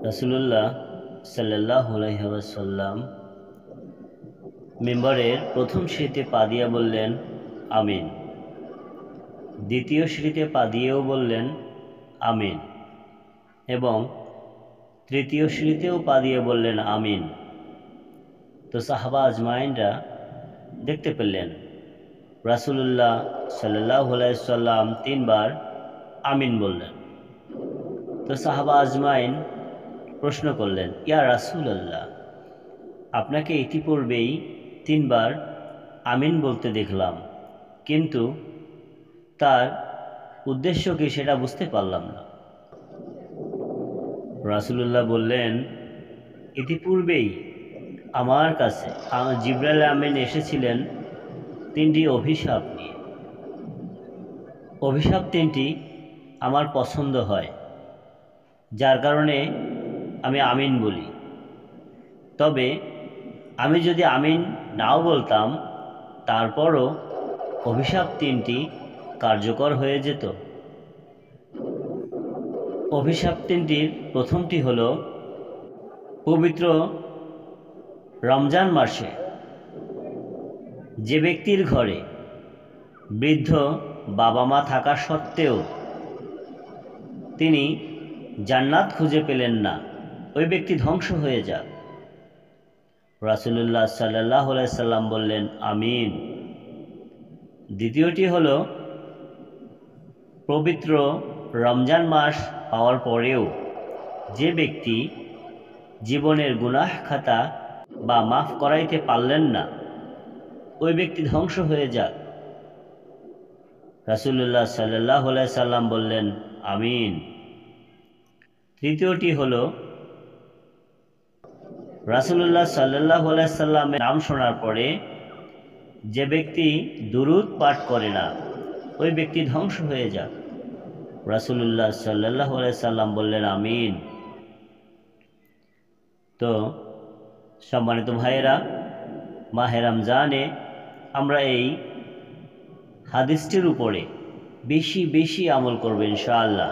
রাসূলুল্লাহ সাল্লাল্লাহু আলাইহি ওয়াসাল্লাম মিম্বরের প্রথম সিঁড়িতে পা দিয়া বললেন, আমিন। দ্বিতীয় সিঁড়িতে পা দিয়েও বললেন, আমিন। এবং তৃতীয় সিঁড়িতেও পা দিয়ে বললেন, আমিন। তো সাহাবা আজমাইনরা দেখতে পেলেন রাসূলুল্লাহ সাল্লাল্লাহু আলাইহি ওয়াসাল্লাম তিনবার আমিন বললেন। তো সাহাবা আজমাইন প্রশ্ন করলেন, ইয়া রাসূলুল্লাহ, আপনাকে ইতিপূর্বেই তিনবার আমিন বলতে দেখলাম, কিন্তু তার উদ্দেশ্য কি সেটা বুঝতে পারলাম না। রাসূলুল্লাহ বললেন, ইতিপূর্বেই আমার কাছে জিবরাইল আমিন এসেছিলেন তিনটি অভিশাপ নিয়ে। অভিশাপ তিনটি আমার পছন্দ হয়, যার কারণে আমি আমিন বলি। তবে আমি যদি আমিন নাও বলতাম, তারপরও অভিশাপ তিনটি কার্যকর হয়ে যেত। অভিশাপ তিনটির প্রথমটি হল, পবিত্র রমজান মাসে যে ব্যক্তির ঘরে বৃদ্ধ বাবা মা থাকা সত্ত্বেও তিনি জান্নাত খুঁজে পেলেন না, ওই ব্যক্তি ধ্বংস হয়ে যাক। রাসূলুল্লাহ সাল্লাল্লাহু আলাইহি সাল্লাম বললেন, আমিন। দ্বিতীয়টি হল, পবিত্র রমজান মাস পাওয়ার পরেও যে ব্যক্তি জীবনের গুনাহ খাতা বা মাফ করাইতে পারলেন না, ওই ব্যক্তি ধ্বংস হয়ে যাক। রাসূলুল্লাহ সাল্লাল্লাহু আলাইহি সাল্লাম বললেন, আমিন। তৃতীয়টি হল, রাসূলুল্লাহ সাল্লাল্লাহু আলাইহি সাল্লামের নাম শোনার পরে যে ব্যক্তি দুরূদ পাঠ করে না, ওই ব্যক্তি ধ্বংস হয়ে যাক। রাসূলুল্লাহ সাল্লাল্লাহু আলাইহি সাল্লাম বললেন, আমিন। তো সম্মানিত ভাইয়েরা, মাহে রমজানে আমরা এই হাদিসটির উপরে বেশি বেশি আমল করব ইনশাআল্লাহ।